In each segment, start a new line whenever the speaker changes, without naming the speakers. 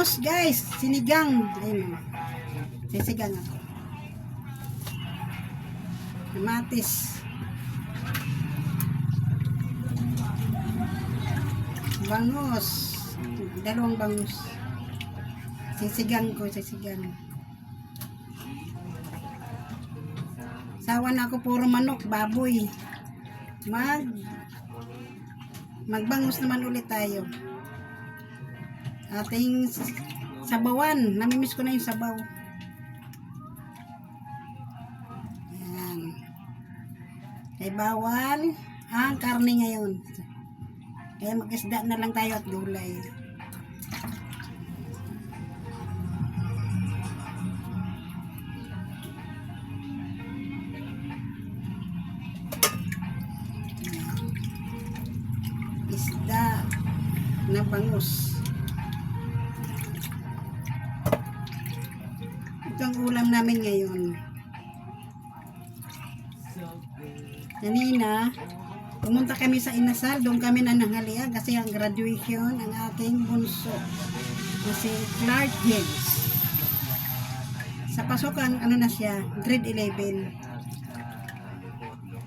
Bangos guys, sinigang. Ayun. Sisigang ako. Kamatis. Bangos. Dalawang bangos. Sisigang ko, sisigang. Sawa na ako puro manok, baboy. Magbangus naman ulit tayo. Ating sabawan. Namimiss ko na yung sabaw. Ayan. May bawal. Ang karne ngayon. Kaya mag-isda na lang tayo at gulay. Isda na bangus. Ito ang ulam namin ngayon. Kanina, pumunta kami sa Inasal. Doon kami nananghalian kasi ang graduation ang aking bunso. Kasi Clark James. Sa pasukan, ano na siya, grade 11.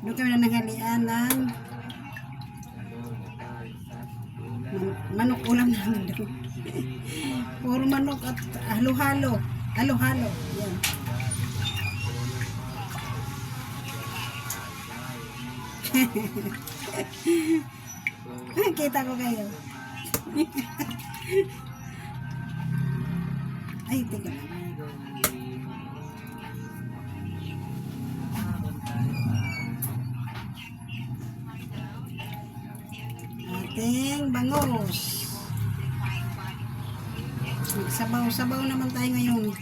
Doon kami nananghalian ng manok ulam namin doon. Puro manok at halo-halo. Halo-halo. Yan. Kita ko kayo. Ay, teka lang. Ating bangus. Magsabaw-sabaw naman tayo ngayon.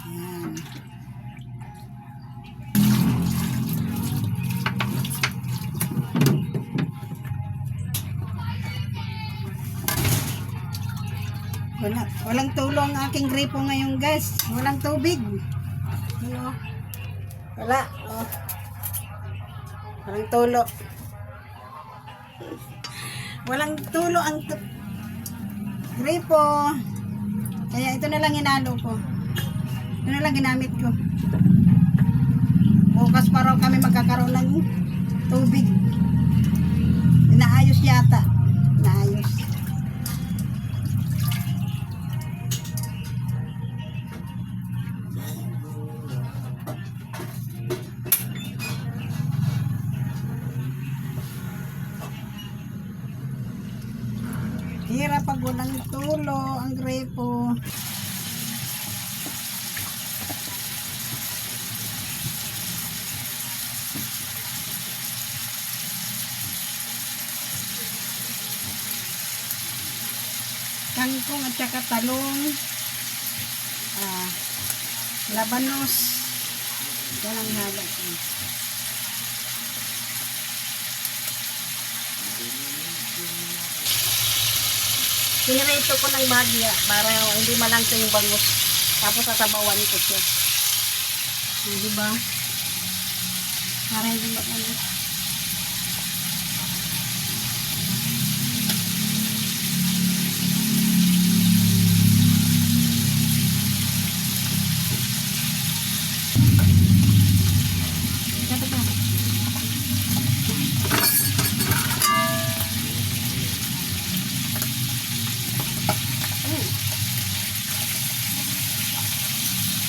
Ayan. Walang tulo ang aking gripo ngayon guys. Walang tubig. Ano? Wala. Oh. Walang tulo. Walang tulo ang gripo. Kaya ito na lang inalo ko. Ito na lang ginamit ko. Bukas pa raw kami magkakaroon ng tubig. Inaayos yata. Inaayos. Hirap pag walang tulo ang gripo. Kangkong at saka talong, labanos, yan ang halat. Pinirito ko ng bagya para hindi malangsa yung bangus. Tapos sasabawan ko siya. Diba? Para hindi malangsa.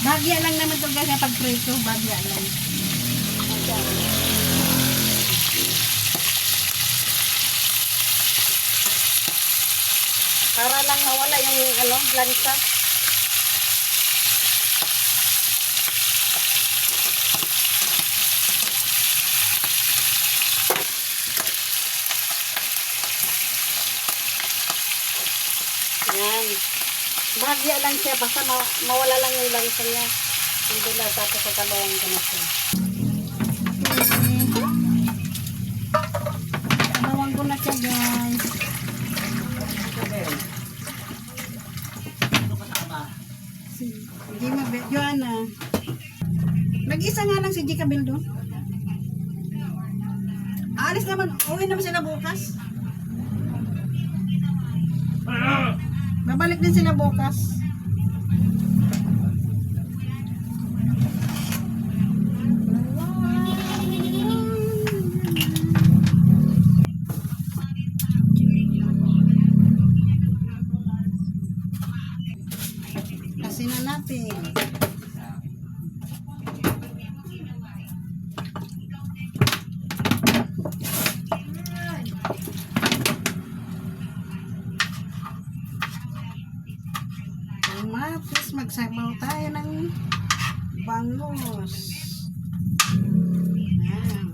Bagya lang naman ito guys kapag preso, bagya lang. Para lang mawala yung lansa. Yan. Bahagya lang siya, basta mawala lang yung langsa niya. Hindi na, tapos sasabawan ko na siya. Sabawan ko na siya guys. Hindi Joanna. Nag-isa nga lang si Jika Bildo. Aalis naman, uwi naman sila bukas. Babalik din sila bukas. Kasi na natin. Matis, magsabaw tayo ng bangus. Ayan.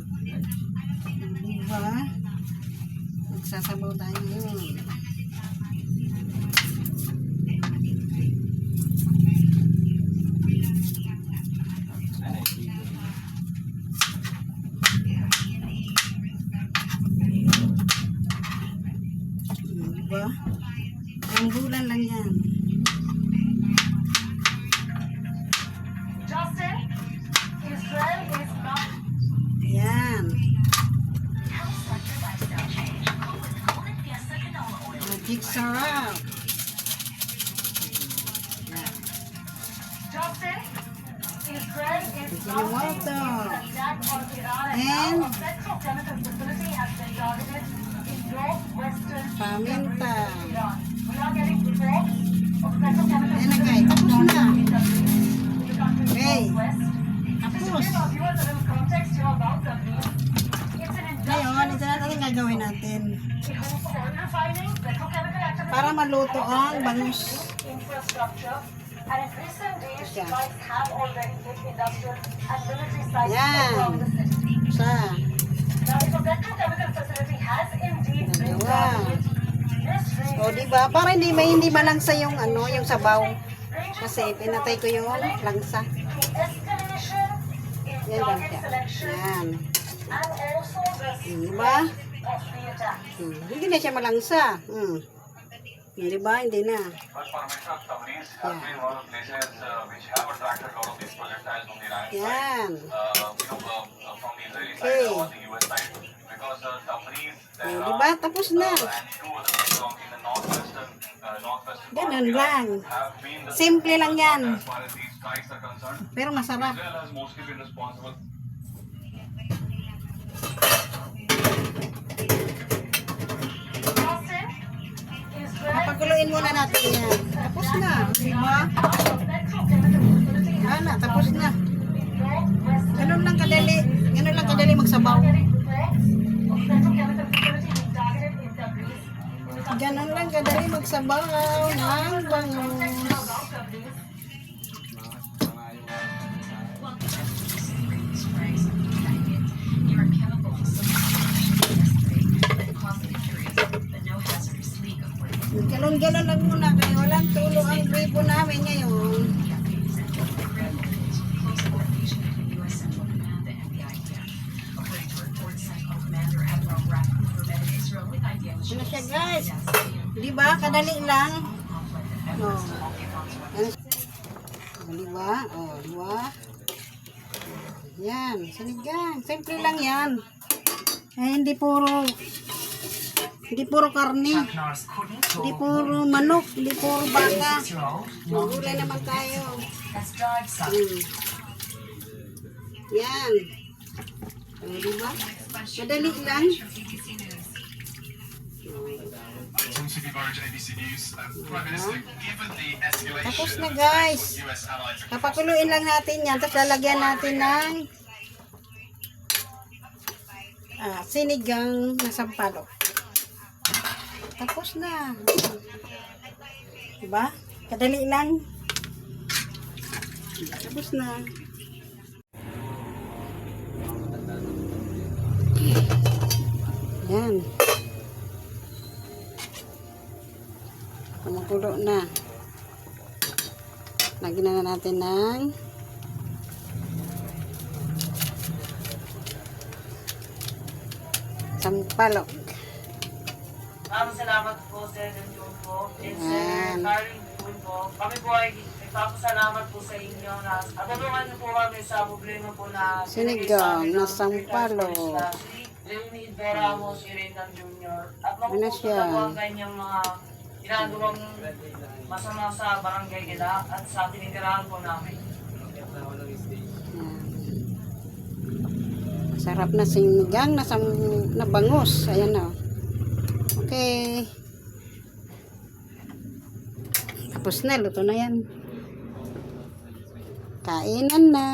Diba? Magsasabaw tayo yun. Diba? Ang bulan lang yan. Yan. Magic sarap. Bigyan water. And paminta. Ayan na guys. Tapos na. Okay. Tapos. Ngayon, ito na natin gagawin natin. Para maluto ang bangus. Yan. Isa. Dalawa. O, diba? Para hindi malangsa yung ano, yung sabaw. Kasi pinatay ko yung langsa. Yan lang siya. Yan. Diba? Hindi na siya malangsa. Diba? Hindi na. Yan. Okay. Diba? Tapos na. Ganun lang. Simple lang yan. Pero masarap. Papakuluin muna natin yan. Tapos na. Diba? Ano, tapos na. Ganun lang kadali. Ganun lang kadali magsabaw. Ganun lang kadali magsabaw ng bangus. Galon-galon lang muna kayo. Walang tulo ang gripo namin ngayon. Ano siya guys? Diba? Kadali lang. Oh. Diba? Oh, diba? Yan. Sinigang. Simple lang yan. Hindi puro karne. Hindi puro manok. Hindi puro baka. Magulay naman tayo. Yan. O, diba? Madali lang. Tapos na guys. Papakuluin lang natin yan. Tapos lalagyan natin ng sinigang na sampalok. Tapos na. Diba? Kadali lang. Tapos na. Yan. Kumukulo na. Lagyan na natin ng sampalok.
Salamat po sa inyo po. And Sir Karin po. Kami po ay nagpapasalamat po sa inyo na at tulungan niyo po kami sa problema po na
sinigang na sampalok.
Leonid Ramos, Iritan Jr. At
Ano siya?
mapupunta po ang kanyang mga ginagawang masama sa barangay nila at sa tinitirahan po namin.
Yan. Sarap na sinigang, na bangus. Ayan o. Okay. Tapos na, luto na yan. Kainan na.